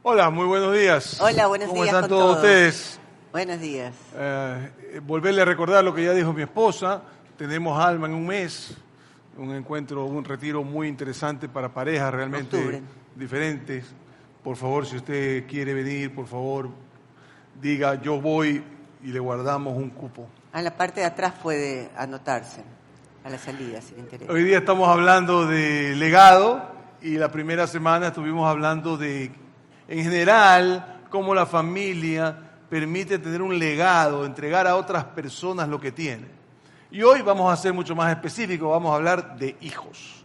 Hola, muy buenos días. Hola, buenos ¿Cómo días están con todos ustedes? Buenos días. Volverle a recordar lo que ya dijo mi esposa. Tenemos Alma en un mes, un encuentro, un retiro muy interesante para parejas realmente Octubre. diferentes. Por favor, si usted quiere venir, por favor, diga yo voy y le guardamos un cupo. A la parte de atrás puede anotarse, a la salida, si le interesa. Hoy día estamos hablando de legado y la primera semana estuvimos hablando de, en general, cómo la familia permite tener un legado, entregar a otras personas lo que tiene. Y hoy vamos a ser mucho más específicos, vamos a hablar de hijos.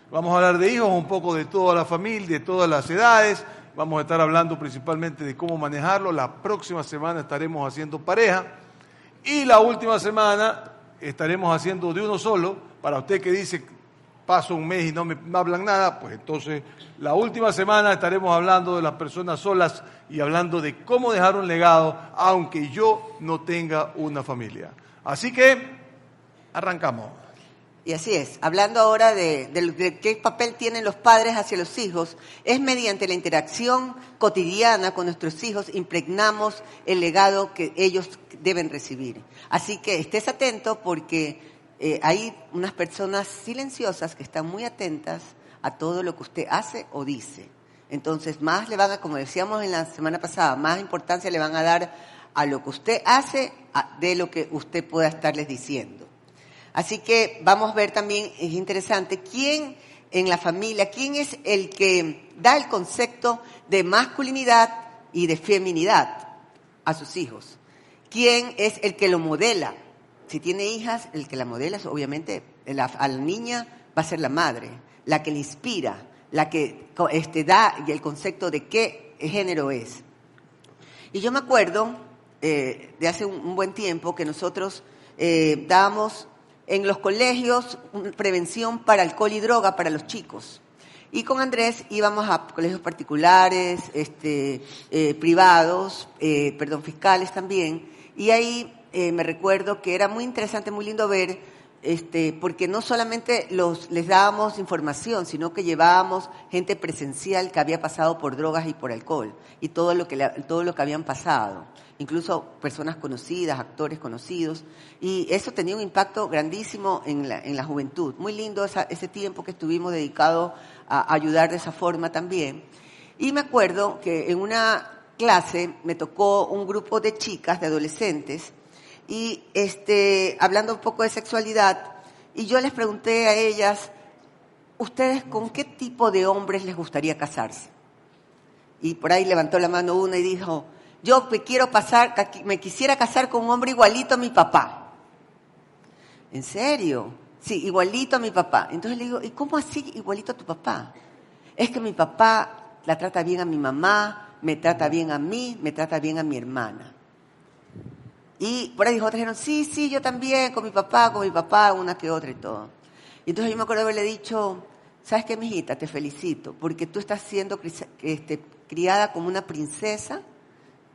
Vamos a hablar de hijos, un poco de toda la familia, de todas las edades. Vamos a estar hablando principalmente de cómo manejarlo. La próxima semana estaremos haciendo pareja. Y la última semana estaremos haciendo de uno solo. Para usted que dice, paso un mes y no me hablan nada, pues entonces la última semana estaremos hablando de las personas solas y hablando de cómo dejar un legado, aunque yo no tenga una familia. Así que, arrancamos. Y así es, hablando ahora de qué papel tienen los padres hacia los hijos, es mediante la interacción cotidiana con nuestros hijos impregnamos el legado que ellos deben recibir. Así que estés atento porque hay unas personas silenciosas que están muy atentas a todo lo que usted hace o dice. Entonces, más le van a, como decíamos en la semana pasada, más importancia le van a dar a lo que usted hace de lo que usted pueda estarles diciendo. Así que vamos a ver también, es interesante, quién en la familia, quién es el que da el concepto de masculinidad y de feminidad a sus hijos. ¿Quién es el que lo modela? Si tiene hijas, el que la modela es obviamente a la niña va a ser la madre, la que le inspira, la que da el concepto de qué género es. Y yo me acuerdo de hace un buen tiempo que nosotros dábamos en los colegios prevención para alcohol y droga para los chicos. Y con Andrés íbamos a colegios particulares, privados, fiscales también. Y ahí me recuerdo que era muy interesante, muy lindo ver, porque no solamente les dábamos información, sino que llevábamos gente presencial que había pasado por drogas y por alcohol y todo lo que habían pasado, incluso personas conocidas, actores conocidos, y eso tenía un impacto grandísimo en la juventud. Muy lindo ese tiempo que estuvimos dedicados a ayudar de esa forma también. Y me acuerdo que en una clase me tocó un grupo de chicas, de adolescentes, y hablando un poco de sexualidad, y yo les pregunté a ellas, ¿ustedes con qué tipo de hombres les gustaría casarse? Y por ahí levantó la mano una y dijo, yo me quisiera casar con un hombre igualito a mi papá. ¿En serio? Sí, igualito a mi papá. Entonces le digo, ¿y cómo así igualito a tu papá? Es que mi papá la trata bien a mi mamá, me trata bien a mí, me trata bien a mi hermana. Y por ahí otras dijeron, sí, yo también, con mi papá, una que otra y todo. Y entonces yo me acuerdo haberle dicho, ¿sabes qué, mijita? Te felicito, porque tú estás siendo criada como una princesa,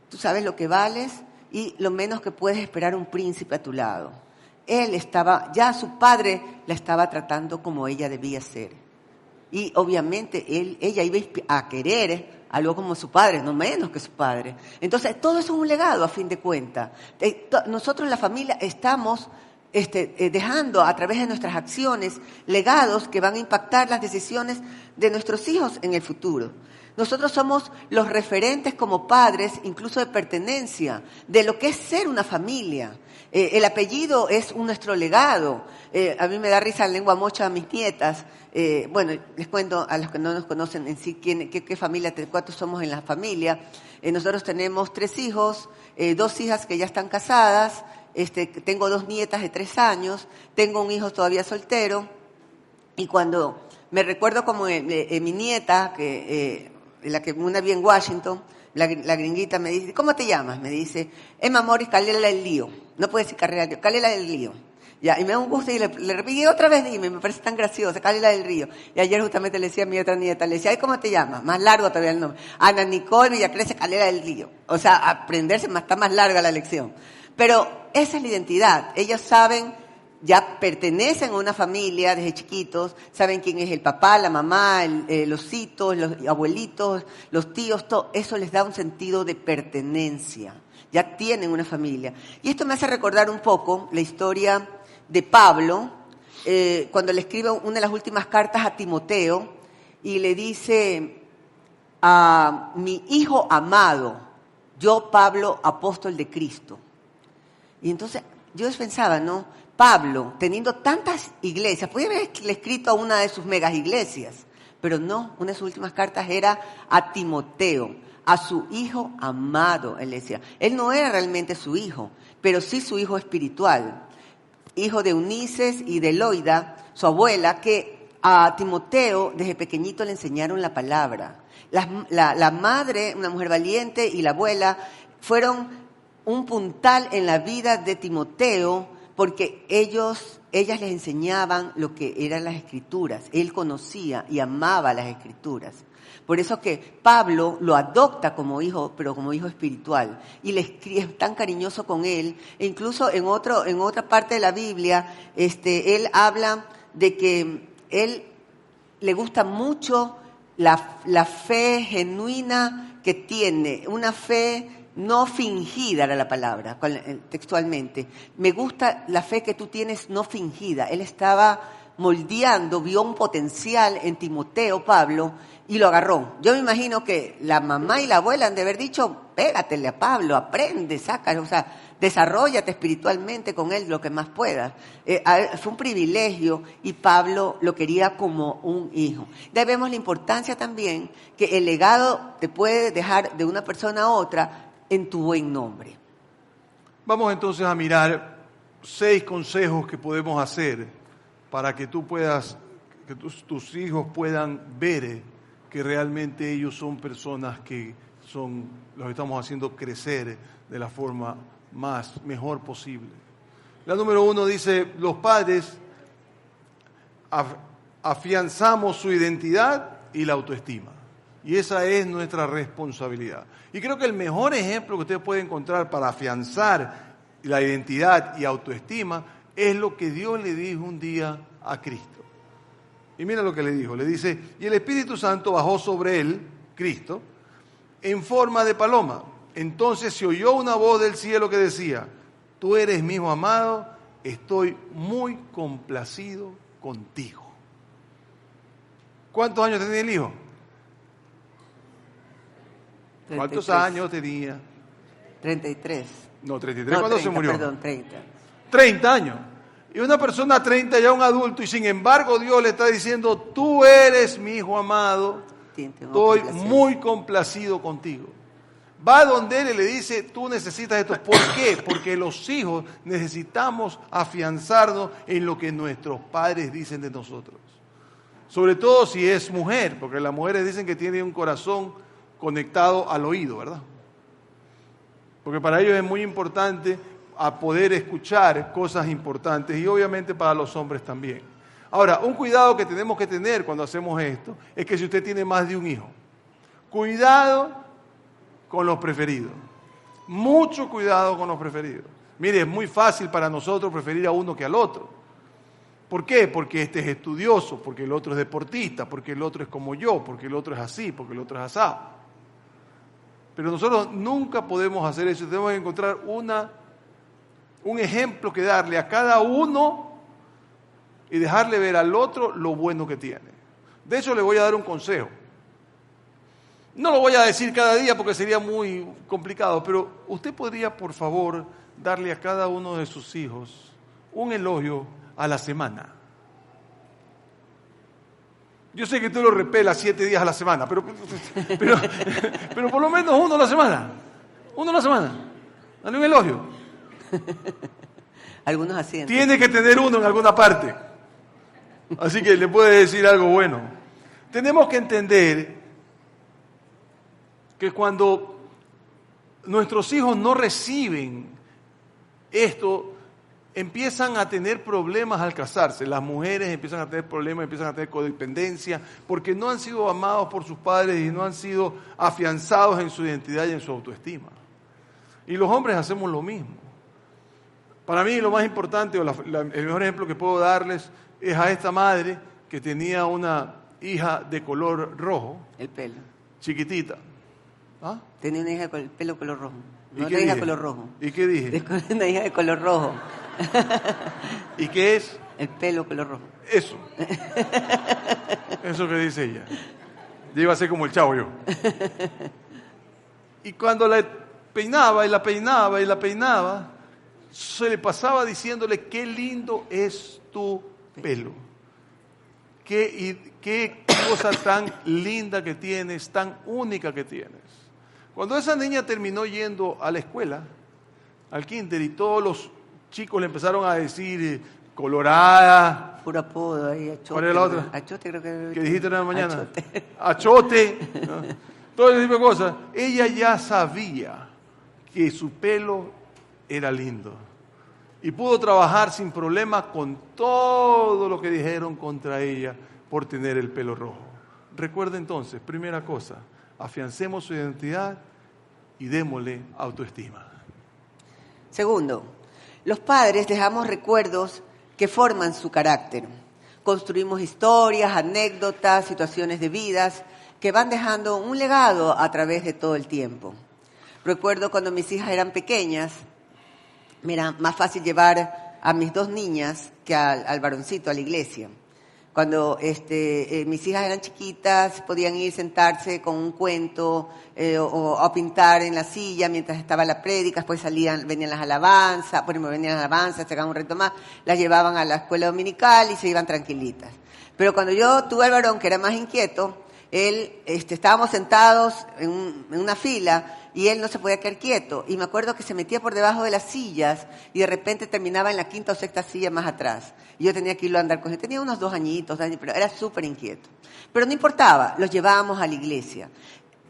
tú sabes lo que vales y lo menos que puedes esperar un príncipe a tu lado. Su padre la estaba tratando como ella debía ser. Y obviamente ella iba a querer algo como su padre, no menos que su padre. Entonces, todo eso es un legado a fin de cuentas. Nosotros en la familia estamos dejando a través de nuestras acciones legados que van a impactar las decisiones de nuestros hijos en el futuro. Nosotros somos los referentes como padres, incluso de pertenencia, de lo que es ser una familia. El apellido es nuestro legado. A mí me da risa la lengua mocha a mis nietas. Les cuento a los que no nos conocen en sí qué familia, cuántos somos en la familia. Nosotros tenemos 3 hijos, 2 hijas que ya están casadas, tengo 2 nietas de 3 años, tengo un hijo todavía soltero. Y cuando me recuerdo como mi nieta, la que una vi en Washington, la gringuita me dice, ¿cómo te llamas? Me dice, Emma Morris Calela del Lío. No puede decir Carrera, Calela del Lío. Ya, y me da un gusto y le repetí otra vez, dime, me parece tan graciosa, Calela del Río. Y ayer justamente le decía a mi otra nieta, le decía, ay, ¿cómo te llamas? Más largo todavía el nombre. Ana Nicole Villacrece Calela del Río. O sea, aprenderse está más larga la lección. Pero esa es la identidad. Ellos saben ya pertenecen a una familia desde chiquitos, saben quién es el papá, la mamá, los hitos, los abuelitos, los tíos, todo eso les da un sentido de pertenencia. Ya tienen una familia. Y esto me hace recordar un poco la historia de Pablo, cuando le escribe una de las últimas cartas a Timoteo y le dice: a mi hijo amado, yo Pablo, apóstol de Cristo. Y entonces yo pensaba, ¿no? Pablo, teniendo tantas iglesias, podía haberle escrito a una de sus megas iglesias, pero no, una de sus últimas cartas era a Timoteo, a su hijo amado, él decía. Él no era realmente su hijo, pero sí su hijo espiritual, hijo de Eunices y de Loida, su abuela, que a Timoteo desde pequeñito le enseñaron la palabra. La madre, una mujer valiente, y la abuela fueron un puntal en la vida de Timoteo, porque ellas les enseñaban lo que eran las Escrituras. Él conocía y amaba las Escrituras. Por eso que Pablo lo adopta como hijo, pero como hijo espiritual. Y le escribe, es tan cariñoso con él. E incluso en otra parte de la Biblia, él habla de que él le gusta mucho la fe genuina que tiene, una fe no fingida, era la palabra, textualmente. Me gusta la fe que tú tienes no fingida. Él estaba moldeando, vio un potencial en Timoteo, Pablo, y lo agarró. Yo me imagino que la mamá y la abuela han de haber dicho: pégatele a Pablo, aprende, sácalo, o sea, desarróllate espiritualmente con él lo que más puedas. Fue un privilegio y Pablo lo quería como un hijo. De ahí vemos la importancia también que el legado te puede dejar de una persona a otra en tu buen nombre. Vamos entonces a mirar 6 consejos que podemos hacer para que tú puedas, que tus hijos puedan ver que realmente ellos son personas que los estamos haciendo crecer de la forma mejor posible. La número 1 dice: los padres afianzamos su identidad y la autoestima. Y esa es nuestra responsabilidad. Y creo que el mejor ejemplo que usted puede encontrar para afianzar la identidad y autoestima es lo que Dios le dijo un día a Cristo. Y mira lo que le dijo. Le dice: y el Espíritu Santo bajó sobre él, Cristo, en forma de paloma. Entonces se oyó una voz del cielo que decía: tú eres mi hijo amado, estoy muy complacido contigo. ¿Cuántos años tenía el hijo? 33. ¿Cuántos años tenía? 33. No, 33 cuando 30, se murió. Perdón, 30. 30 años. Y una persona 30 ya un adulto, y sin embargo Dios le está diciendo: tú eres mi hijo amado, estoy muy complacido contigo. Va donde él y le dice: tú necesitas esto. ¿Por qué? Porque los hijos necesitamos afianzarnos en lo que nuestros padres dicen de nosotros. Sobre todo si es mujer, porque las mujeres dicen que tienen un corazón conectado al oído, ¿verdad? Porque para ellos es muy importante a poder escuchar cosas importantes, y obviamente para los hombres también. Ahora, un cuidado que tenemos que tener cuando hacemos esto es que si usted tiene más de un hijo, cuidado con los preferidos. Mucho cuidado con los preferidos. Mire, es muy fácil para nosotros preferir a uno que al otro. ¿Por qué? Porque este es estudioso, porque el otro es deportista, porque el otro es como yo, porque el otro es así, porque el otro es asado. Pero nosotros nunca podemos hacer eso. Tenemos que encontrar un ejemplo que darle a cada uno y dejarle ver al otro lo bueno que tiene. De hecho, le voy a dar un consejo. No lo voy a decir cada día porque sería muy complicado, pero usted podría, por favor, darle a cada uno de sus hijos un elogio a la semana. Yo sé que tú lo repelas 7 días a la semana, pero por lo menos uno a la semana. Uno a la semana. Dale un elogio. Algunos así. Tiene que tener uno en alguna parte. Así que le puede decir algo bueno. Tenemos que entender que cuando nuestros hijos no reciben esto, empiezan a tener problemas al casarse. Las mujeres empiezan a tener problemas, empiezan a tener codependencia, porque no han sido amados por sus padres y no han sido afianzados en su identidad y en su autoestima. Y los hombres hacemos lo mismo. Para mí lo más importante, o el mejor ejemplo que puedo darles, es a esta madre que tenía una hija de color rojo. El pelo. Chiquitita. ¿Ah? Tenía una hija con el pelo color rojo. ¿Y No, qué una hija dije? color rojo. ¿Y qué dije? Una hija de color rojo. ¿Y qué es? El pelo color rojo. Eso. Eso que dice ella. Yo iba a ser como el Chavo yo. Y cuando la peinaba y la peinaba y la peinaba, se le pasaba diciéndole, qué lindo es tu pelo. Qué cosa tan linda que tienes, tan única que tienes. Cuando esa niña terminó yendo a la escuela, al kinder, y todos los chicos le empezaron a decir colorada. Puro apodo ahí, Achote. ¿Cuál era la otra? Achote creo que... ¿Qué dijiste en la mañana? Achote. Achote, ¿no? Todo ese tipo de cosas. Ella ya sabía que su pelo era lindo. Y pudo trabajar sin problema con todo lo que dijeron contra ella por tener el pelo rojo. Recuerda entonces, primera cosa, afiancemos su identidad y démosle autoestima. Segundo, los padres dejamos recuerdos que forman su carácter. Construimos historias, anécdotas, situaciones de vidas que van dejando un legado a través de todo el tiempo. Recuerdo cuando mis hijas eran pequeñas, me era más fácil llevar a mis dos niñas que al varoncito a la iglesia. Cuando mis hijas eran chiquitas, podían ir, sentarse con un cuento o a pintar en la silla mientras estaba la prédica, después venían las alabanzas, sacaban un reto más, las llevaban a la escuela dominical y se iban tranquilitas. Pero cuando yo tuve al varón, que era más inquieto, estábamos sentados en una fila y él no se podía quedar quieto. Y me acuerdo que se metía por debajo de las sillas y de repente terminaba en la quinta o sexta silla más atrás. Y yo tenía que irlo a andar con él. Tenía unos 2 añitos, pero era súper inquieto. Pero no importaba, los llevábamos a la iglesia.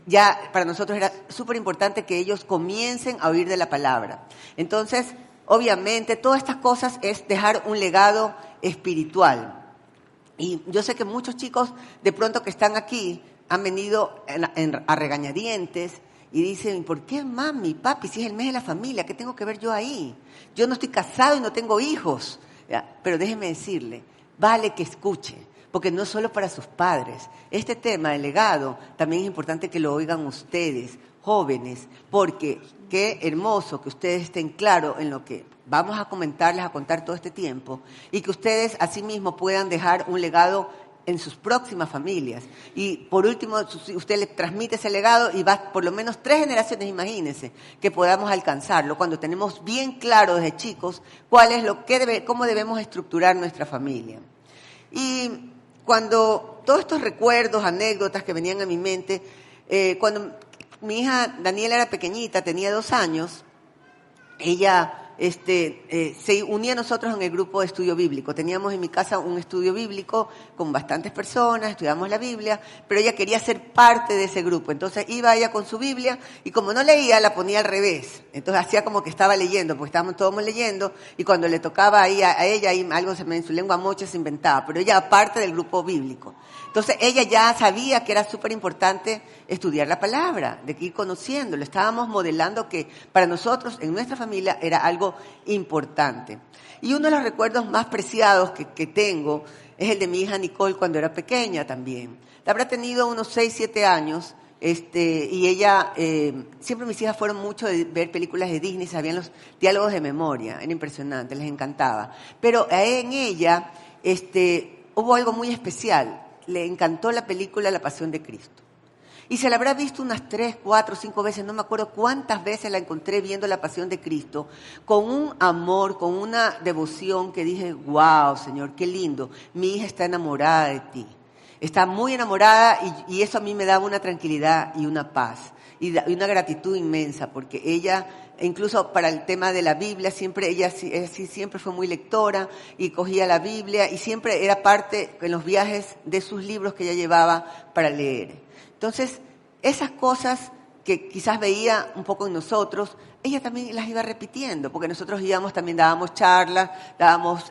Ya para nosotros era súper importante que ellos comiencen a oír de la palabra. Entonces, obviamente, todas estas cosas es dejar un legado espiritual. Y yo sé que muchos chicos, de pronto que están aquí, han venido a regañadientes y dicen, ¿por qué mami, papi, si es el mes de la familia, qué tengo que ver yo ahí? Yo no estoy casado y no tengo hijos. ¿Ya? Pero déjeme decirle, vale que escuche, porque no solo para sus padres. Este tema del legado también es importante que lo oigan ustedes, jóvenes, porque qué hermoso que ustedes estén claros en lo que vamos a comentarles, a contar todo este tiempo, y que ustedes asimismo puedan dejar un legado en sus próximas familias. Y por último, usted le transmite ese legado y va por lo menos 3 generaciones, imagínense, que podamos alcanzarlo cuando tenemos bien claro desde chicos cuál es cómo debemos estructurar nuestra familia. Y cuando todos estos recuerdos, anécdotas que venían a mi mente, cuando mi hija Daniela era pequeñita, tenía 2 años, ella se unía a nosotros en el grupo de estudio bíblico. Teníamos en mi casa un estudio bíblico con bastantes personas, estudiamos la Biblia, pero ella quería ser parte de ese grupo. Entonces iba ella con su Biblia y como no leía, la ponía al revés. Entonces hacía como que estaba leyendo, porque estábamos todos leyendo, y cuando le tocaba ahí a ella, ahí algo en su lengua mocha se inventaba, pero ella parte del grupo bíblico. Entonces ella ya sabía que era súper importante estudiar la palabra, de que ir conociendo. Lo estábamos modelando que para nosotros, en nuestra familia, era algo importante. Y uno de los recuerdos más preciados que tengo es el de mi hija Nicole cuando era pequeña también. La habrá tenido unos 6, 7 años, y ella, siempre mis hijas fueron mucho de ver películas de Disney, sabían los diálogos de memoria, era impresionante, les encantaba. Pero en ella hubo algo muy especial. Le encantó la película La Pasión de Cristo. Y se la habrá visto unas 3, 4, 5 veces, no me acuerdo cuántas veces la encontré viendo La Pasión de Cristo, con un amor, con una devoción que dije, wow, Señor, qué lindo, mi hija está enamorada de ti. Está muy enamorada y eso a mí me daba una tranquilidad y una paz y una gratitud inmensa, porque ella, incluso para el tema de la Biblia, ella siempre fue muy lectora y cogía la Biblia y siempre era parte en los viajes de sus libros que ella llevaba para leer. Entonces, esas cosas que quizás veía un poco en nosotros, ella también las iba repitiendo, porque nosotros íbamos, también dábamos charlas, dábamos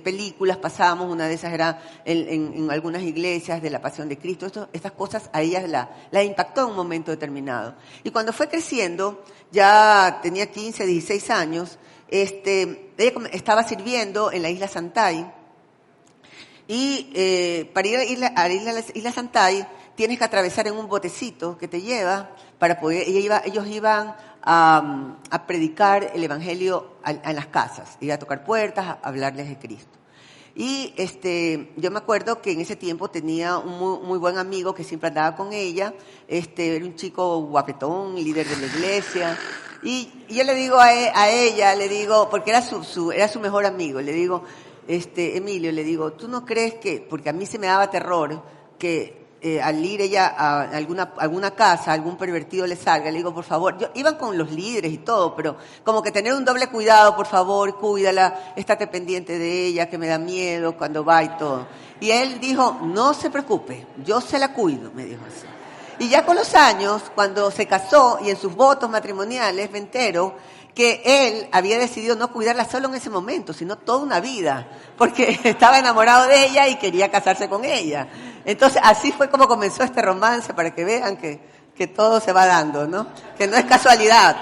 películas, pasábamos, una de esas era en algunas iglesias de la Pasión de Cristo. Estas cosas a ella la impactó en un momento determinado. Y cuando fue creciendo, ya tenía 15, 16 años, ella estaba sirviendo en la isla Santay, y para ir a la isla Santay tienes que atravesar en un botecito que te lleva para poder, ellos iban a predicar el evangelio en las casas, ir a tocar puertas, a hablarles de Cristo. Y yo me acuerdo que en ese tiempo tenía un muy buen amigo que siempre andaba con ella, era un chico guapetón, líder de la iglesia. Y yo le digo a ella, le digo, porque era su mejor amigo, le digo, Emilio, le digo, ¿tú no crees que, porque a mí se me daba terror que al ir ella a alguna casa, algún pervertido le salga, le digo, por favor, iban con los líderes y todo, pero como que tener un doble cuidado, por favor, cuídala, estate pendiente de ella, que me da miedo cuando va y todo. Y él dijo, no se preocupe, yo se la cuido, me dijo así. Y ya con los años, cuando se casó y en sus votos matrimoniales, me entero que él había decidido no cuidarla solo en ese momento, sino toda una vida, porque estaba enamorado de ella y quería casarse con ella. Entonces, así fue como comenzó este romance, para que vean que todo se va dando, ¿no? Que no es casualidad.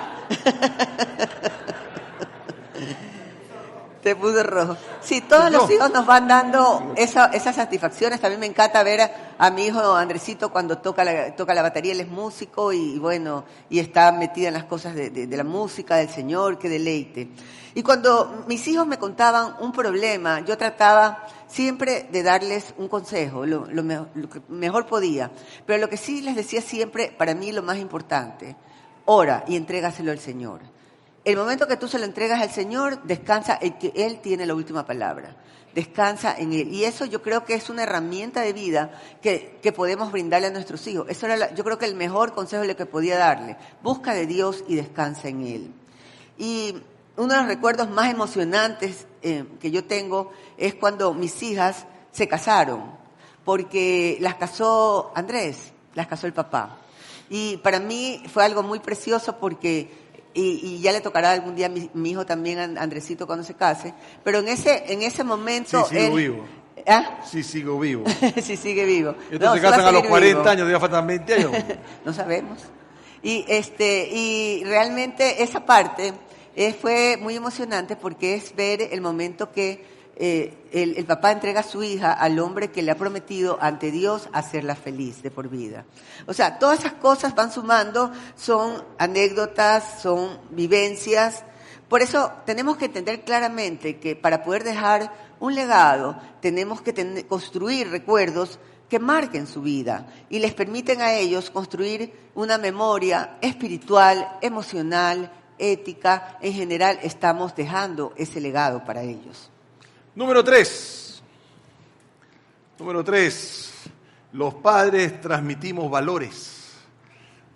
Te puso rojo. Sí, todos los hijos nos van dando esas satisfacciones. También me encanta ver a mi hijo Andresito cuando toca la batería. Él es músico y bueno, y está metida en las cosas de la música, del Señor, qué deleite. Y cuando mis hijos me contaban un problema, yo trataba siempre de darles un consejo, lo que mejor podía. Pero lo que sí les decía siempre, para mí lo más importante, ora y entrégaselo al Señor. El momento que tú se lo entregas al Señor, descansa en que Él tiene la última palabra. Descansa en Él. Y eso yo creo que es una herramienta de vida que podemos brindarle a nuestros hijos. Eso era yo creo que el mejor consejo que podía darle. Busca de Dios y descansa en Él. Y uno de los recuerdos más emocionantes que yo tengo es cuando mis hijas se casaron. Porque las casó Andrés, las casó el papá. Y para mí fue algo muy precioso porque... Y ya le tocará algún día a mi hijo también, a Andresito, cuando se case. Pero en ese momento... Sí, sigo vivo. ¿Ah? Sí, sigo vivo. Sí, sigue vivo. Estos se casan a los 40 años, ya faltan 20 años. No sabemos. Y realmente esa parte fue muy emocionante porque es ver el momento que el papá entrega a su hija al hombre que le ha prometido ante Dios hacerla feliz de por vida. O sea, todas esas cosas van sumando, son anécdotas, son vivencias. Por eso tenemos que entender claramente que para poder dejar un legado tenemos que construir recuerdos que marquen su vida y les permiten a ellos construir una memoria espiritual, emocional, ética. En general estamos dejando ese legado para ellos. Número 3. Los padres transmitimos valores.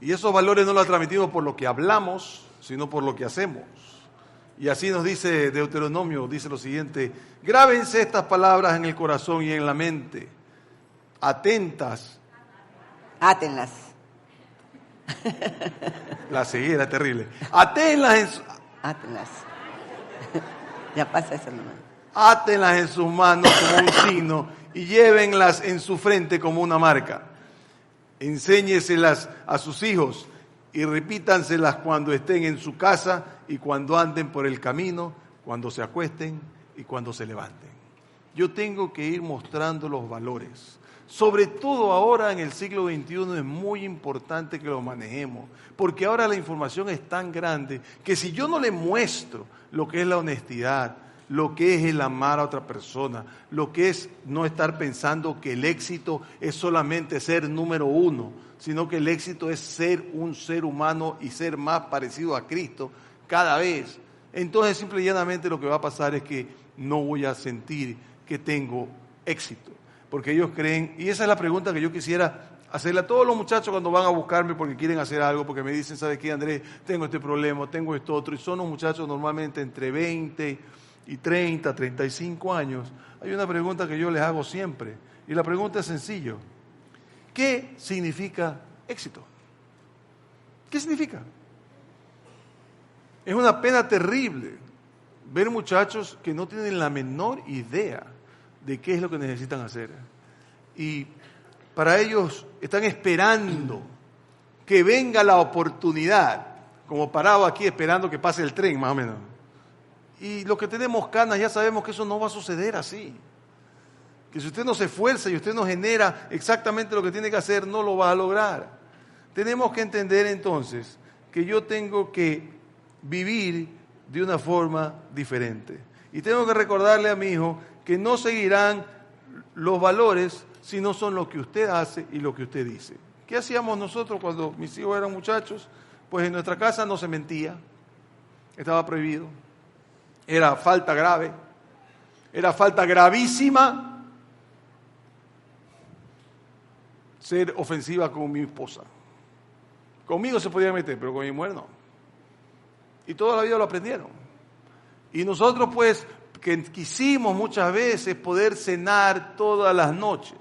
Y esos valores no los transmitimos por lo que hablamos, sino por lo que hacemos. Y así nos dice Deuteronomio, dice lo siguiente: grábense estas palabras en el corazón y en la mente. Atentas. Átenlas. La ceguera terrible. Átenlas. Ya pasa eso nomás. Átenlas en sus manos como un signo y llévenlas en su frente como una marca. Enséñeselas a sus hijos y repítanselas cuando estén en su casa y cuando anden por el camino, cuando se acuesten y cuando se levanten. Yo tengo que ir mostrando los valores. Sobre todo ahora en el siglo XXI es muy importante que lo manejemos, porque ahora la información es tan grande que si yo no le muestro lo que es la honestidad, lo que es el amar a otra persona, lo que es no estar pensando que el éxito es solamente ser número uno, sino que el éxito es ser un ser humano y ser más parecido a Cristo cada vez. Entonces, simple y llanamente lo que va a pasar es que no voy a sentir que tengo éxito, porque ellos creen, y esa es la pregunta que yo quisiera hacerle a todos los muchachos cuando van a buscarme porque quieren hacer algo, porque me dicen, ¿sabes qué, Andrés? Tengo este problema, tengo esto otro, y son los muchachos normalmente entre 20 y 30, 35 años. Hay una pregunta que yo les hago siempre, y la pregunta es sencilla: ¿qué significa éxito? ¿Qué significa? Es una pena terrible ver muchachos que no tienen la menor idea de qué es lo que necesitan hacer. Y para ellos están esperando que venga la oportunidad, como parado aquí esperando que pase el tren, más o menos. Y los que tenemos canas ya sabemos que eso no va a suceder así. Que si usted no se esfuerza y usted no genera exactamente lo que tiene que hacer, no lo va a lograr. Tenemos que entender entonces que yo tengo que vivir de una forma diferente. Y tengo que recordarle a mi hijo que no seguirán los valores si no son lo que usted hace y lo que usted dice. ¿Qué hacíamos nosotros cuando mis hijos eran muchachos? Pues en nuestra casa no se mentía, estaba prohibido, era falta grave, era falta gravísima ser ofensiva con mi esposa. Conmigo se podía meter, pero con mi mujer no. Y toda la vida lo aprendieron. Y nosotros pues, que quisimos muchas veces poder cenar todas las noches,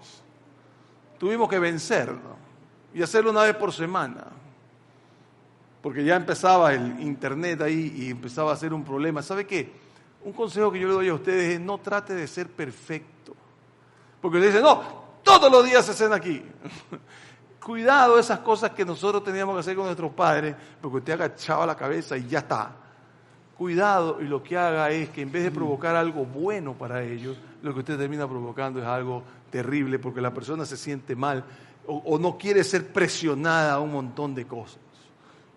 tuvimos que vencerlo y hacerlo una vez por semana. Porque ya empezaba el internet ahí y empezaba a ser un problema. ¿Sabe qué? Un consejo que yo le doy a ustedes es no trate de ser perfecto. Porque le dicen, no, todos los días se cena aquí. Cuidado esas cosas que nosotros teníamos que hacer con nuestros padres, porque usted agachaba la cabeza y ya está. Cuidado, y lo que haga es que en vez de provocar algo bueno para ellos, lo que usted termina provocando es algo terrible, porque la persona se siente mal o no quiere ser presionada a un montón de cosas.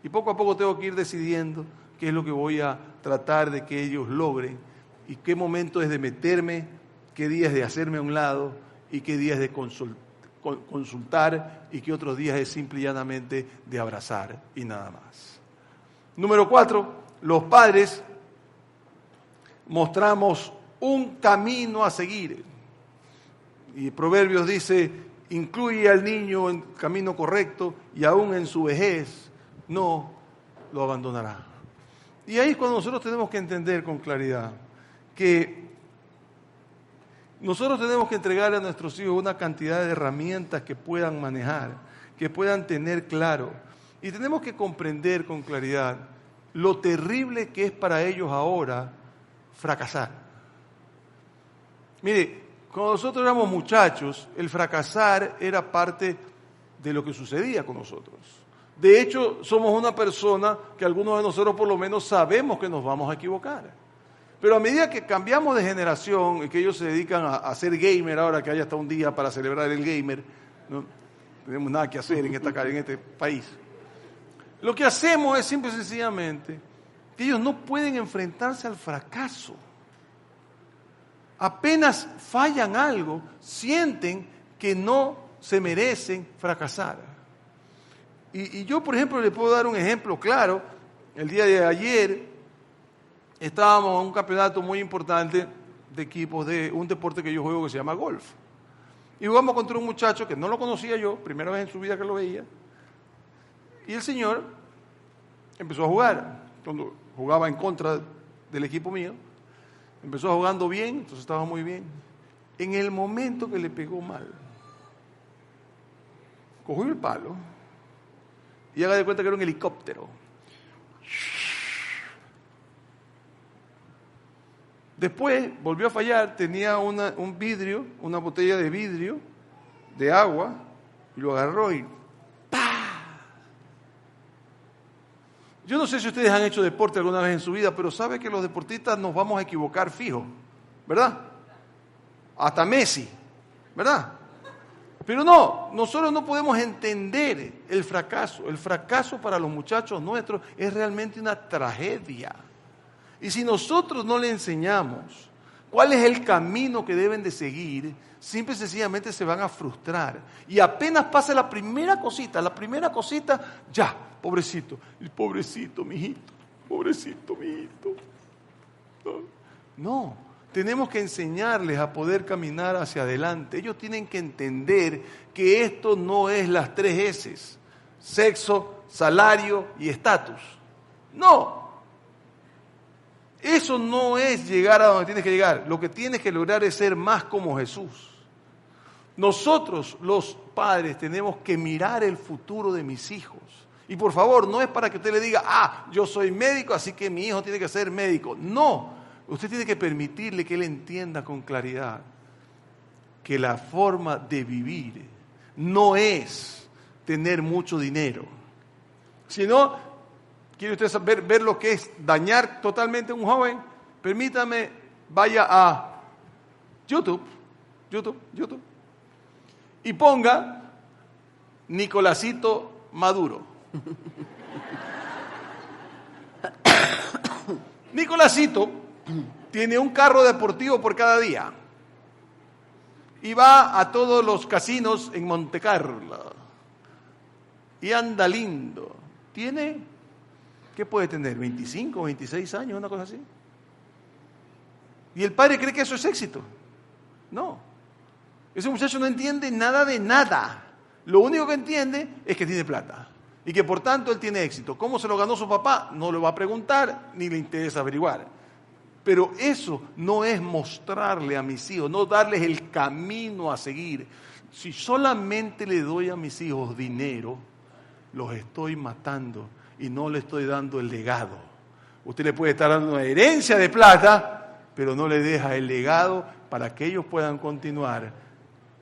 Y poco a poco tengo que ir decidiendo qué es lo que voy a tratar de que ellos logren y qué momento es de meterme, qué días de hacerme a un lado y qué días de consultar y qué otros días es simple y llanamente de abrazar y nada más. Número 4, los padres mostramos un camino a seguir. Y Proverbios dice, incluye al niño en el camino correcto y aún en su vejez no lo abandonará. Y ahí es cuando nosotros tenemos que entender con claridad que nosotros tenemos que entregarle a nuestros hijos una cantidad de herramientas que puedan manejar, que puedan tener claro. Y tenemos que comprender con claridad lo terrible que es para ellos ahora fracasar. Mire, cuando nosotros éramos muchachos, el fracasar era parte de lo que sucedía con nosotros. De hecho, somos una persona que algunos de nosotros por lo menos sabemos que nos vamos a equivocar. Pero a medida que cambiamos de generación y que ellos se dedican a ser gamer ahora, que hay hasta un día para celebrar el gamer, no tenemos nada que hacer en este país. Lo que hacemos es simple y sencillamente que ellos no pueden enfrentarse al fracaso. Apenas fallan algo, sienten que no se merecen fracasar. Y yo, por ejemplo, le puedo dar un ejemplo claro. El día de ayer estábamos en un campeonato muy importante de equipos de un deporte que yo juego que se llama golf. Y jugamos contra un muchacho que no lo conocía yo, primera vez en su vida que lo veía. Y el señor empezó a jugar. Cuando jugaba en contra del equipo mío, empezó jugando bien, entonces estaba muy bien. En el momento que le pegó mal, cogió el palo y haga de cuenta que era un helicóptero. Después volvió a fallar, tenía un vidrio, una botella de vidrio, de agua, y lo agarró y ¡pah! Yo no sé si ustedes han hecho deporte alguna vez en su vida, pero sabe que los deportistas nos vamos a equivocar fijo, ¿verdad? Hasta Messi, ¿verdad? Pero no, nosotros no podemos entender el fracaso. El fracaso para los muchachos nuestros es realmente una tragedia. Y si nosotros no le enseñamos cuál es el camino que deben de seguir, simple y sencillamente se van a frustrar. Y apenas pase la primera cosita, ya, pobrecito, mijito, pobrecito, mijito. No. Tenemos que enseñarles a poder caminar hacia adelante. Ellos tienen que entender que esto no es las 3 S, sexo, salario y estatus. No. Eso no es llegar a donde tienes que llegar. Lo que tienes que lograr es ser más como Jesús. Nosotros, los padres, tenemos que mirar el futuro de mis hijos Y por favor, no es para que usted le diga, yo soy médico, así que mi hijo tiene que ser médico. No, usted tiene que permitirle que él entienda con claridad que la forma de vivir no es tener mucho dinero. Si no, ¿quiere usted ver lo que es dañar totalmente a un joven? Permítame, vaya a YouTube, y ponga Nicolásito Maduro. Nicolásito tiene un carro deportivo por cada día y va a todos los casinos en Montecarlo y anda lindo. Tiene, ¿qué puede tener? 25, 26 años, una cosa así. Y el padre cree que eso es éxito. No, ese muchacho no entiende nada de nada. Lo único que entiende es que tiene plata y que por tanto él tiene éxito. ¿Cómo se lo ganó su papá? No lo va a preguntar ni le interesa averiguar. Pero eso no es mostrarle a mis hijos, no darles el camino a seguir. Si solamente le doy a mis hijos dinero, los estoy matando y no le estoy dando el legado. Usted le puede estar dando una herencia de plata, pero no le deja el legado para que ellos puedan continuar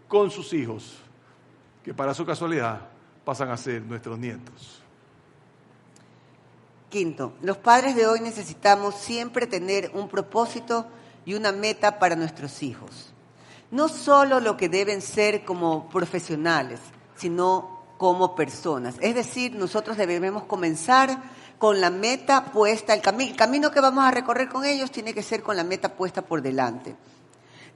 con sus hijos, que para su casualidad pasan a ser nuestros nietos. Quinto, los padres de hoy necesitamos siempre tener un propósito y una meta para nuestros hijos. No solo lo que deben ser como profesionales, sino como personas. Es decir, nosotros debemos comenzar con la meta puesta, el camino que vamos a recorrer con ellos tiene que ser con la meta puesta por delante.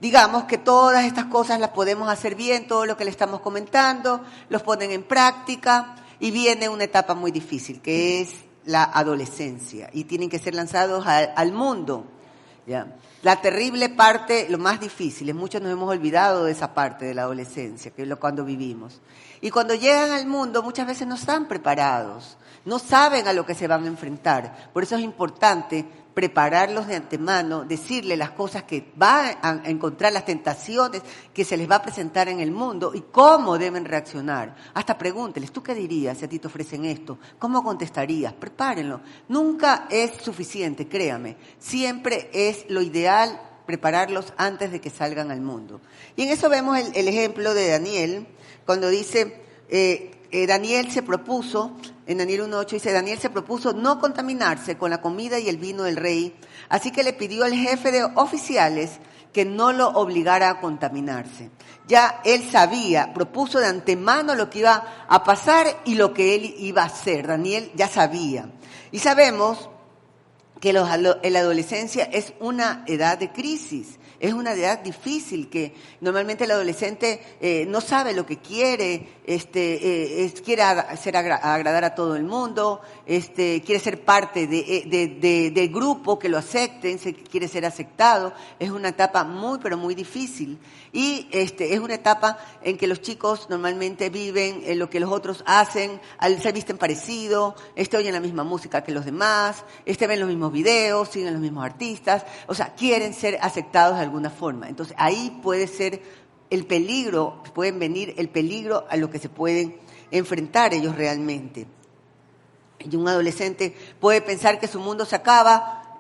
Digamos que todas estas cosas las podemos hacer bien, todo lo que le estamos comentando, los ponen en práctica y viene una etapa muy difícil, que es la adolescencia, y tienen que ser lanzados al mundo. ¿Ya? La terrible parte, lo más difícil, muchos nos hemos olvidado de esa parte de la adolescencia, que es cuando vivimos. Y cuando llegan al mundo, muchas veces no están preparados, no saben a lo que se van a enfrentar. Por eso es importante prepararlos de antemano, decirle las cosas que van a encontrar, las tentaciones que se les va a presentar en el mundo y cómo deben reaccionar. Hasta pregúnteles, ¿tú qué dirías si a ti te ofrecen esto? ¿Cómo contestarías? Prepárenlo. Nunca es suficiente, créame. Siempre es lo ideal prepararlos antes de que salgan al mundo. Y en eso vemos el ejemplo de Daniel, cuando dice... Daniel se propuso, en Daniel 1:8 dice, Daniel se propuso no contaminarse con la comida y el vino del rey, así que le pidió al jefe de oficiales que no lo obligara a contaminarse. Ya él sabía, propuso de antemano lo que iba a pasar y lo que él iba a hacer. Daniel ya sabía. Y sabemos que la adolescencia es una edad de crisis. Es una edad difícil que normalmente el adolescente no sabe lo que quiere, quiere agradar a todo el mundo, quiere ser parte de grupo que lo acepten, quiere ser aceptado. Es una etapa muy, pero muy difícil. Y es una etapa en que los chicos normalmente viven en lo que los otros hacen, se visten parecido, oyen la misma música que los demás, ven los mismos videos, siguen los mismos artistas, o sea, quieren ser aceptados de alguna forma. Entonces ahí puede ser el peligro, pueden venir el peligro a lo que se pueden enfrentar ellos realmente. Y un adolescente puede pensar que su mundo se acaba,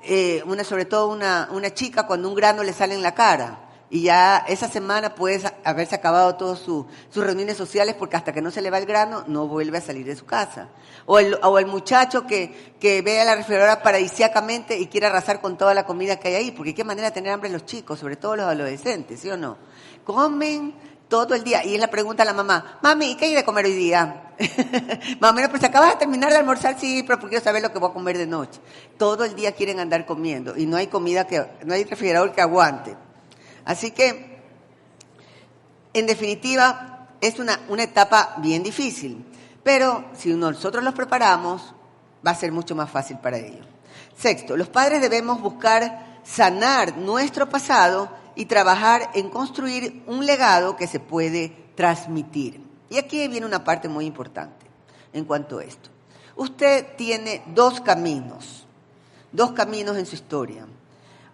sobre todo una chica cuando un grano le sale en la cara. Y ya esa semana puede haberse acabado todas sus reuniones sociales porque hasta que no se le va el grano no vuelve a salir de su casa. O el muchacho que ve a la refrigeradora paradisíacamente y quiere arrasar con toda la comida que hay ahí, porque qué manera de tener hambre los chicos, sobre todo los adolescentes, ¿sí o no? Comen todo el día. Y es la pregunta a la mamá, mami, ¿qué hay de comer hoy día? Más o menos, pues acabas de terminar de almorzar, sí, pero quiero saber lo que voy a comer de noche. Todo el día quieren andar comiendo y no hay no hay refrigerador que aguante. Así que, en definitiva, es una etapa bien difícil, pero si nosotros los preparamos, va a ser mucho más fácil para ellos. Sexto, los padres debemos buscar sanar nuestro pasado y trabajar en construir un legado que se puede transmitir. Y aquí viene una parte muy importante en cuanto a esto. Usted tiene dos caminos en su historia.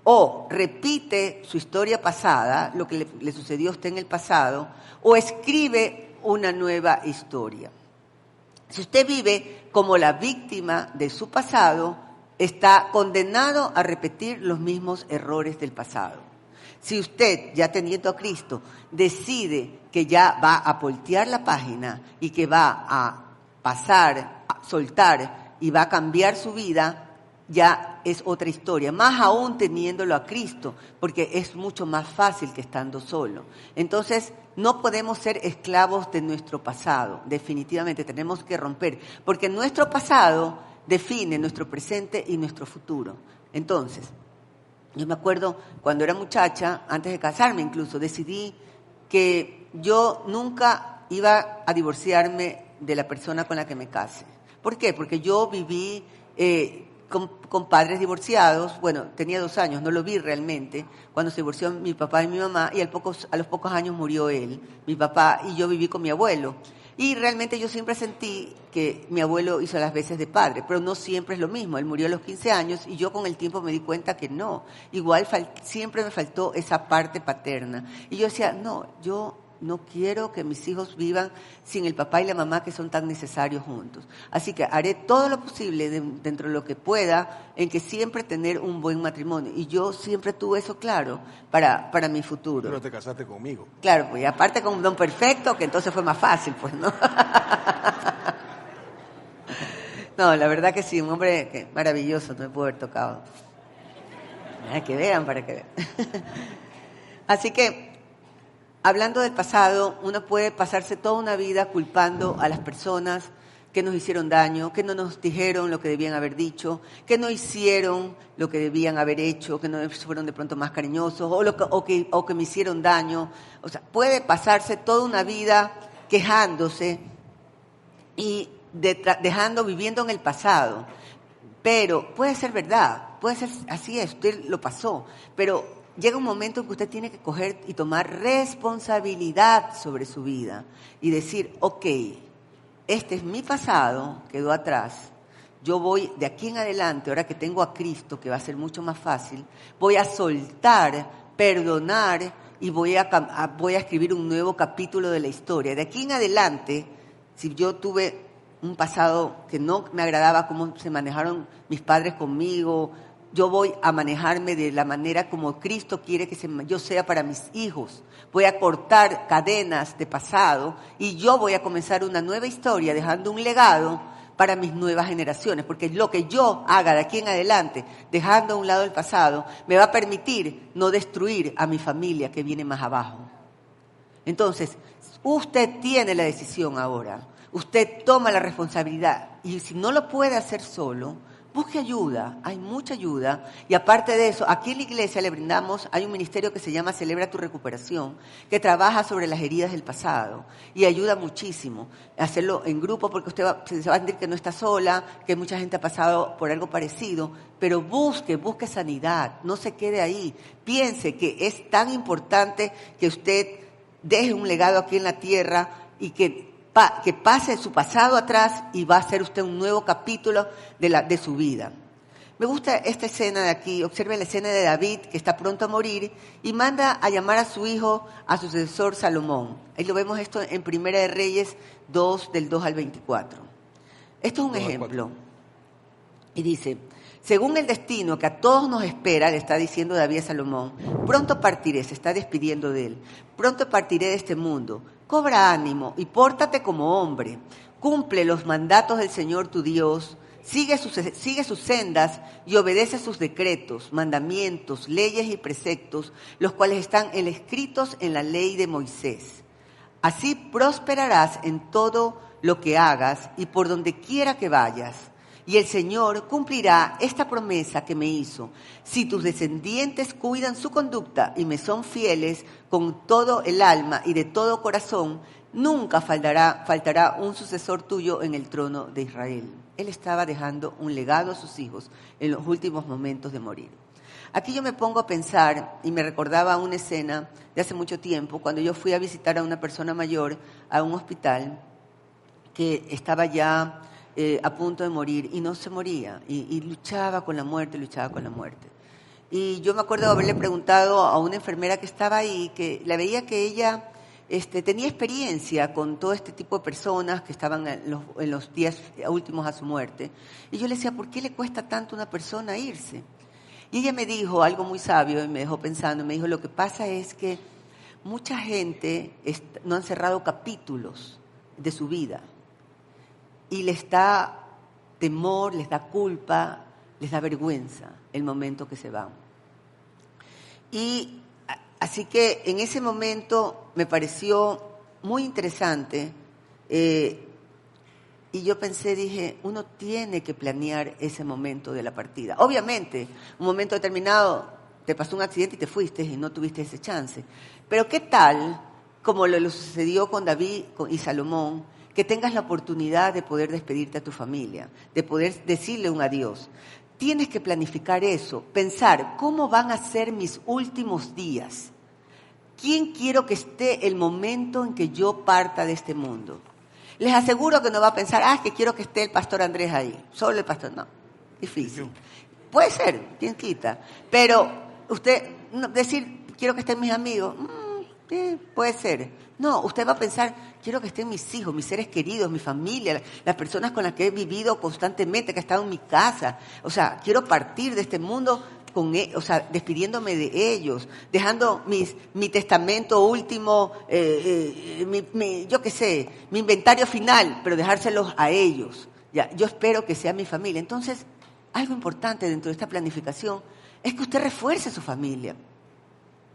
O repite su historia pasada, lo que le sucedió a usted en el pasado, o escribe una nueva historia. Si usted vive como la víctima de su pasado, está condenado a repetir los mismos errores del pasado. Si usted, ya teniendo a Cristo, decide que ya va a voltear la página y que va a pasar, a soltar y va a cambiar su vida, ya es otra historia, más aún teniéndolo a Cristo, porque es mucho más fácil que estando solo. Entonces, no podemos ser esclavos de nuestro pasado, definitivamente tenemos que romper, porque nuestro pasado define nuestro presente y nuestro futuro. Entonces, yo me acuerdo cuando era muchacha, antes de casarme incluso, decidí que yo nunca iba a divorciarme de la persona con la que me case. ¿Por qué? Porque yo viví con padres divorciados. Bueno, tenía 2 años, no lo vi realmente, cuando se divorció mi papá y mi mamá, y a los pocos años murió él, mi papá, y yo viví con mi abuelo. Y realmente yo siempre sentí que mi abuelo hizo las veces de padre, pero no siempre es lo mismo. Él murió a los 15 años y yo con el tiempo me di cuenta que no. Igual siempre me faltó esa parte paterna. Y yo decía, no, yo no quiero que mis hijos vivan sin el papá y la mamá que son tan necesarios juntos. Así que haré todo lo posible dentro de lo que pueda en que siempre tener un buen matrimonio. Y yo siempre tuve eso claro para mi futuro. Pero te casaste conmigo. Claro, pues y aparte con un don perfecto, que entonces fue más fácil, pues, ¿no? No, la verdad que sí, un hombre maravilloso, no me pudo haber tocado. Para que vean. Así que, hablando del pasado, uno puede pasarse toda una vida culpando a las personas que nos hicieron daño, que no nos dijeron lo que debían haber dicho, que no hicieron lo que debían haber hecho, que no fueron de pronto más cariñosos o que me hicieron daño. O sea, puede pasarse toda una vida quejándose y viviendo en el pasado. Pero puede ser verdad, puede ser así es, usted lo pasó, pero llega un momento en que usted tiene que coger y tomar responsabilidad sobre su vida y decir, ok, este es mi pasado, quedó atrás, yo voy de aquí en adelante, ahora que tengo a Cristo, que va a ser mucho más fácil, voy a soltar, perdonar y voy a escribir un nuevo capítulo de la historia. De aquí en adelante, si yo tuve un pasado que no me agradaba cómo se manejaron mis padres conmigo, yo voy a manejarme de la manera como Cristo quiere que yo sea para mis hijos. Voy a cortar cadenas de pasado y yo voy a comenzar una nueva historia dejando un legado para mis nuevas generaciones, porque lo que yo haga de aquí en adelante, dejando a un lado el pasado, me va a permitir no destruir a mi familia que viene más abajo. Entonces, usted tiene la decisión ahora. Usted toma la responsabilidad y si no lo puede hacer solo, busque ayuda, hay mucha ayuda. Y aparte de eso, aquí en la iglesia le brindamos, hay un ministerio que se llama Celebra tu Recuperación, que trabaja sobre las heridas del pasado y ayuda muchísimo a hacerlo en grupo porque usted se va a sentir que no está sola, que mucha gente ha pasado por algo parecido, pero busque sanidad, no se quede ahí. Piense que es tan importante que usted deje un legado aquí en la tierra y que pase su pasado atrás y va a ser usted un nuevo capítulo de su vida. Me gusta esta escena de aquí. Observen la escena de David, que está pronto a morir, y manda a llamar a su hijo, a su sucesor Salomón. Ahí lo vemos esto en Primera de Reyes 2, del 2 al 24. Esto es un ejemplo. Y dice, según el destino que a todos nos espera, le está diciendo David a Salomón, pronto partiré, se está despidiendo de él, pronto partiré de este mundo. Cobra ánimo y pórtate como hombre. Cumple los mandatos del Señor tu Dios. Sigue sus sendas y obedece sus decretos, mandamientos, leyes y preceptos, los cuales están escritos en la ley de Moisés. Así prosperarás en todo lo que hagas y por donde quiera que vayas. Y el Señor cumplirá esta promesa que me hizo. Si tus descendientes cuidan su conducta y me son fieles con todo el alma y de todo corazón, nunca faltará un sucesor tuyo en el trono de Israel. Él estaba dejando un legado a sus hijos en los últimos momentos de morir. Aquí yo me pongo a pensar y me recordaba una escena de hace mucho tiempo, cuando yo fui a visitar a una persona mayor a un hospital que estaba ya a punto de morir y no se moría y luchaba con la muerte. Y yo me acuerdo haberle preguntado a una enfermera que estaba ahí, que la veía que ella tenía experiencia con todo este tipo de personas que estaban en los días últimos a su muerte. Y yo le decía, ¿por qué le cuesta tanto a una persona irse? Y ella me dijo algo muy sabio y me dejó pensando. Me dijo, lo que pasa es que mucha gente no han cerrado capítulos de su vida. Y les da temor, les da culpa, les da vergüenza el momento que se van. Y así que en ese momento me pareció muy interesante y yo pensé, dije, uno tiene que planear ese momento de la partida. Obviamente, un momento determinado te pasó un accidente y te fuiste y no tuviste ese chance. Pero ¿qué tal, como lo sucedió con David y Salomón, que tengas la oportunidad de poder despedirte a tu familia, de poder decirle un adiós? Tienes que planificar eso, pensar cómo van a ser mis últimos días. ¿Quién quiero que esté el momento en que yo parta de este mundo? Les aseguro que no va a pensar, es que quiero que esté el pastor Andrés ahí. Solo el pastor, no. Difícil. Puede ser, quién quita. Pero usted, decir, quiero que estén mis amigos, sí, puede ser. No, usted va a pensar, quiero que estén mis hijos, mis seres queridos, mi familia, las personas con las que he vivido constantemente, que he estado en mi casa. O sea, quiero partir de este mundo despidiéndome de ellos, dejando mi testamento último, yo qué sé, mi inventario final, pero dejárselos a ellos. Ya, yo espero que sea mi familia. Entonces, algo importante dentro de esta planificación es que usted refuerce su familia.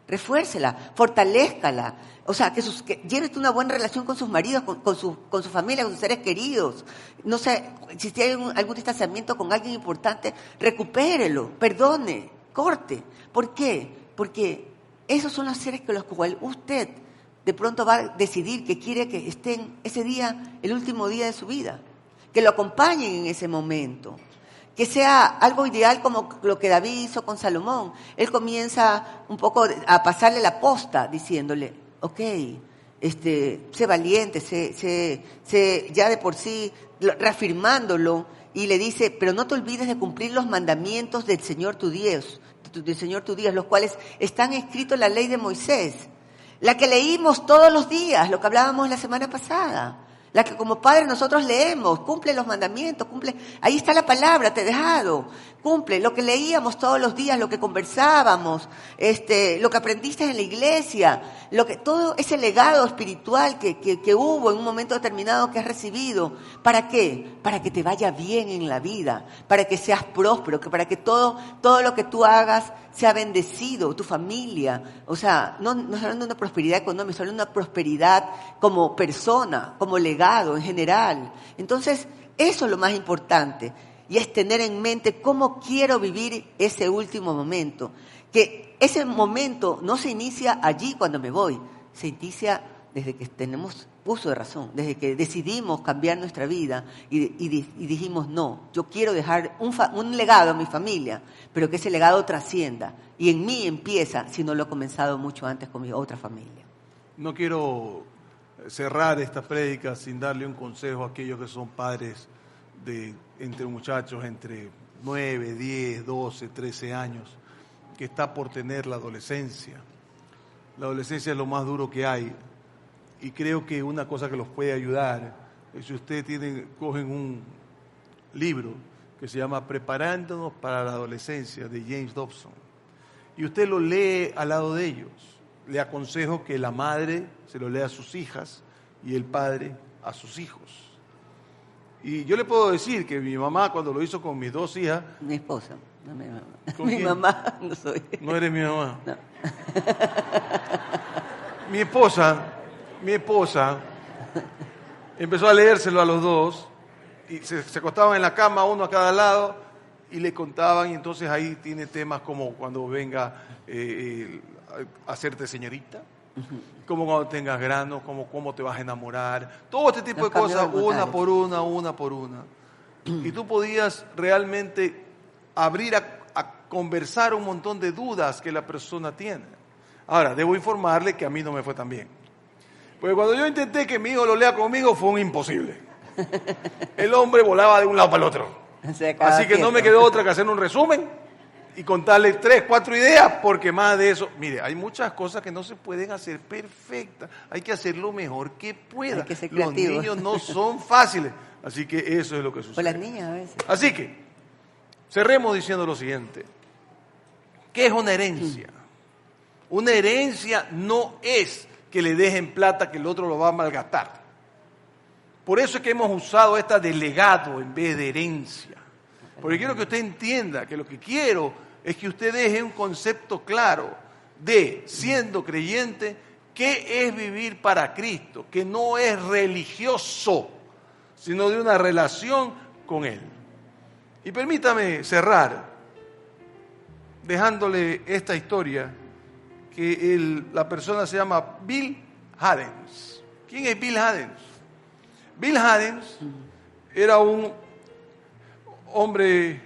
Refuércela, fortalézcala. O sea, que lleve una buena relación con sus maridos, con su familia, con sus seres queridos. No sé, si hay algún distanciamiento con alguien importante, recupérelo, perdone, corte. ¿Por qué? Porque esos son los seres con los cuales usted de pronto va a decidir que quiere que estén ese día, el último día de su vida. Que lo acompañen en ese momento. Que sea algo ideal como lo que David hizo con Salomón. Él comienza un poco a pasarle la posta diciéndole, ok, sé valiente, sé ya de por sí, reafirmándolo, y le dice, pero no te olvides de cumplir los mandamientos del Señor tu Dios, los cuales están escritos en la ley de Moisés, la que leímos todos los días, lo que hablábamos la semana pasada. La que como padre nosotros leemos, cumple los mandamientos, ahí está la palabra, te he dejado, cumple lo que leíamos todos los días, lo que conversábamos, lo que aprendiste en la iglesia, todo ese legado espiritual que hubo en un momento determinado que has recibido. ¿Para qué? Para que te vaya bien en la vida, para que seas próspero, para que todo lo que tú hagas sea bendecido, tu familia. O sea, no hablando de una prosperidad económica, sino de una prosperidad como persona, como legado en general. Entonces, eso es lo más importante. Y es tener en mente cómo quiero vivir ese último momento. Que ese momento no se inicia allí cuando me voy, se inicia desde que tenemos uso de razón, desde que decidimos cambiar nuestra vida y dijimos, no, yo quiero dejar un legado a mi familia, pero que ese legado trascienda. Y en mí empieza, si no lo he comenzado mucho antes con mi otra familia. No quiero cerrar esta prédica sin darle un consejo a aquellos que son padres entre muchachos entre 9, 10, 12, 13 años, que está por tener la adolescencia. La adolescencia es lo más duro que hay. Y creo que una cosa que los puede ayudar es si ustedes cogen un libro que se llama Preparándonos para la Adolescencia, de James Dobson, y usted lo lee al lado de ellos. Le aconsejo que la madre se lo lea a sus hijas y el padre a sus hijos. Y yo le puedo decir que mi mamá, cuando lo hizo con mis dos hijas... Mi esposa, no mi mamá. Mi quién? Mamá no soy. No eres mi mamá. No. Mi esposa empezó a leérselo a los dos y se acostaban en la cama, uno a cada lado, y le contaban, y entonces ahí tiene temas como cuando venga a hacerte señorita, como cuando tengas granos, como cómo te vas a enamorar, todo este tipo de cosas, una por una. Y tú podías realmente abrir a conversar un montón de dudas que la persona tiene. Ahora, debo informarle que a mí no me fue tan bien. Porque cuando yo intenté que mi hijo lo lea conmigo, fue un imposible. El hombre volaba de un lado para el otro. Así que no me quedó otra que hacer un resumen y contarle 3, 4 ideas, porque más de eso, mire, hay muchas cosas que no se pueden hacer perfectas, hay que hacer lo mejor que pueda. Hay que ser Los creativo. niños no son fáciles, así que eso es lo que O sucede. las niñas a veces. Así que, cerremos diciendo lo siguiente. ¿Qué es una herencia? Una herencia no es que le dejen plata que el otro lo va a malgastar. Por eso es que hemos usado esta de legado en vez de herencia. Porque quiero que usted entienda que lo que quiero es que usted deje un concepto claro de, siendo creyente, qué es vivir para Cristo, que no es religioso, sino de una relación con Él. Y permítame cerrar dejándole esta historia que la persona se llama Bill Haddens. ¿Quién es Bill Haddens? Bill Haddens era un hombre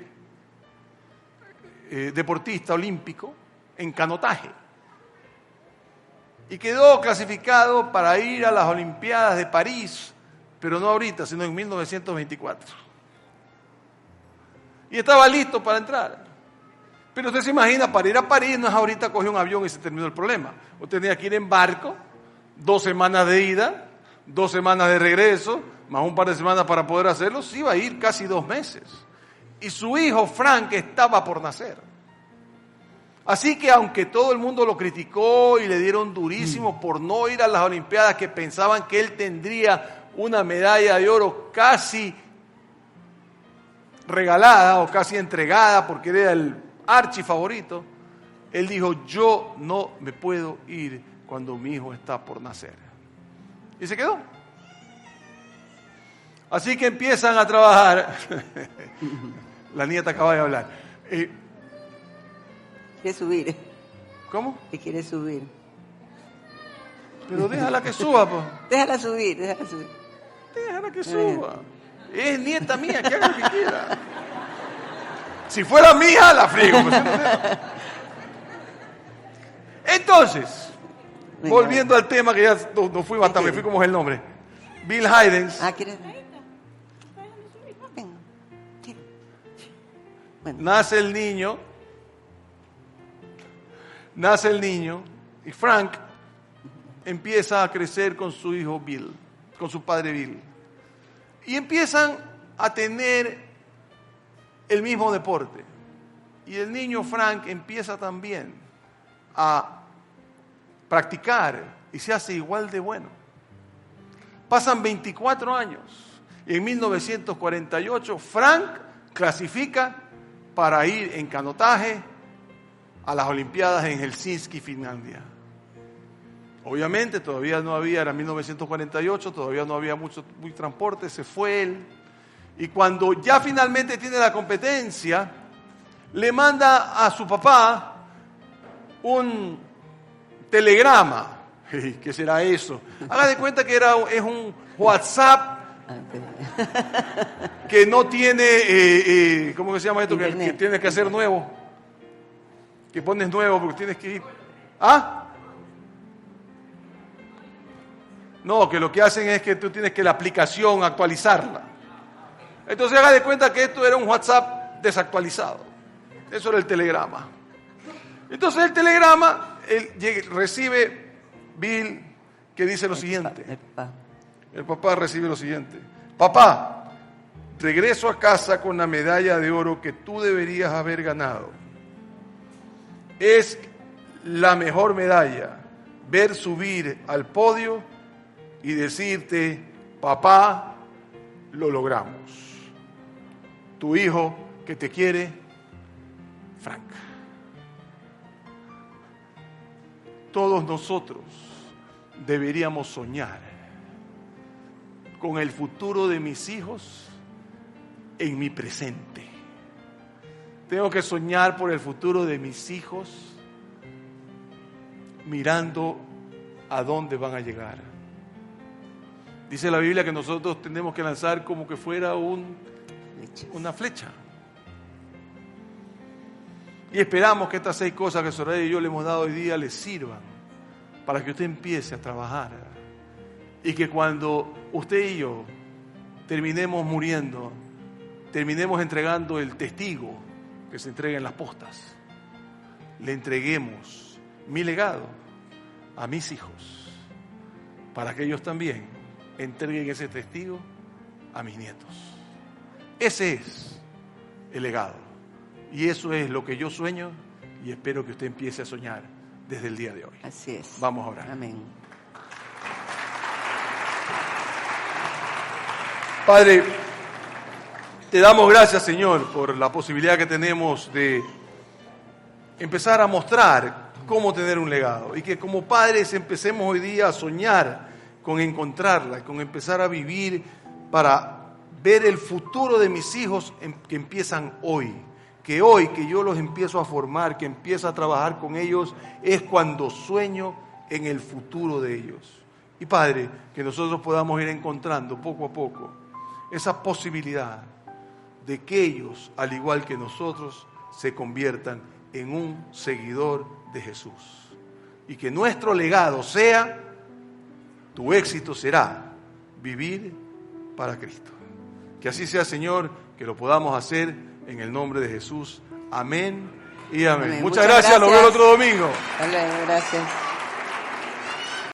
deportista olímpico en canotaje y quedó clasificado para ir a las Olimpiadas de París, pero no ahorita, sino en 1924. Y estaba listo para entrar. Pero usted se imagina, para ir a París no es ahorita cogió un avión y se terminó el problema. Usted tenía que ir en barco, 2 semanas de ida, 2 semanas de regreso, más un par de semanas para poder hacerlo, se iba a ir casi 2 meses. Y su hijo Frank estaba por nacer. Así que aunque todo el mundo lo criticó y le dieron durísimo por no ir a las Olimpiadas, que pensaban que él tendría una medalla de oro casi regalada o casi entregada porque era el archifavorito, él dijo, yo no me puedo ir cuando mi hijo está por nacer. Y se quedó. Así que empiezan a trabajar. La nieta acaba de hablar. Quiere subir. ¿Cómo? Que quiere subir. Pero déjala que suba, pues. Déjala subir, déjala subir. Déjala que suba. Es nieta mía, que haga lo que quiera. Si fuera mi hija, la friego. Entonces, Venga, volviendo al tema que ya no fui hasta me fui como es el nombre. Bill Haddens. ¿quieres? Venga. Sí. Bueno, Nace el niño y Frank empieza a crecer con su hijo Bill, con su padre Bill. Y empiezan a tener el mismo deporte. Y el niño Frank empieza también a practicar y se hace igual de bueno. Pasan 24 años y en 1948 Frank clasifica para ir en canotaje a las Olimpiadas en Helsinki, Finlandia. Obviamente todavía no había, era 1948, todavía no había mucho transporte, se fue él. Y cuando ya finalmente tiene la competencia, le manda a su papá un telegrama. ¿Qué será eso? Haga de cuenta que es un WhatsApp que no tiene, ¿cómo que se llama esto? Que tienes que hacer nuevo. Que pones nuevo porque tienes que ir. ¿Ah? No, que lo que hacen es que tú tienes que la aplicación actualizarla. Entonces haga de cuenta que esto era un WhatsApp desactualizado. Eso era el telegrama. Entonces el telegrama, recibe Bill, que dice lo siguiente. El papá recibe lo siguiente. Papá, regreso a casa con la medalla de oro que tú deberías haber ganado. Es la mejor medalla. Ver subir al podio y decirte, papá, lo logramos. Tu hijo que te quiere, Frank. Todos nosotros deberíamos soñar con el futuro de mis hijos en mi presente. Tengo que soñar por el futuro de mis hijos mirando a dónde van a llegar. Dice la Biblia que nosotros tenemos que lanzar como que fuera una flecha. Y esperamos que estas 6 cosas que Soraya y yo le hemos dado hoy día les sirvan para que usted empiece a trabajar. Y que cuando usted y yo terminemos muriendo, terminemos entregando el testigo que se entrega en las postas. le entreguemos mi legado a mis hijos, para que ellos también entreguen ese testigo a mis nietos. Ese es el legado. Y eso es lo que yo sueño y espero que usted empiece a soñar desde el día de hoy. Así es. Vamos a orar. Amén. Padre, te damos gracias, Señor, por la posibilidad que tenemos de empezar a mostrar cómo tener un legado. Y que como padres empecemos hoy día a soñar con encontrarla, con empezar a vivir para ver el futuro de mis hijos que empiezan hoy. Que hoy que yo los empiezo a formar, que empiezo a trabajar con ellos, es cuando sueño en el futuro de ellos. Y Padre, que nosotros podamos ir encontrando poco a poco esa posibilidad de que ellos, al igual que nosotros, se conviertan en un seguidor de Jesús. Y que nuestro legado sea, tu éxito será vivir para Cristo. Que así sea, Señor, que lo podamos hacer en el nombre de Jesús. Amén y amén. Amén. Muchas gracias. Nos vemos el otro domingo. Hasta luego, gracias.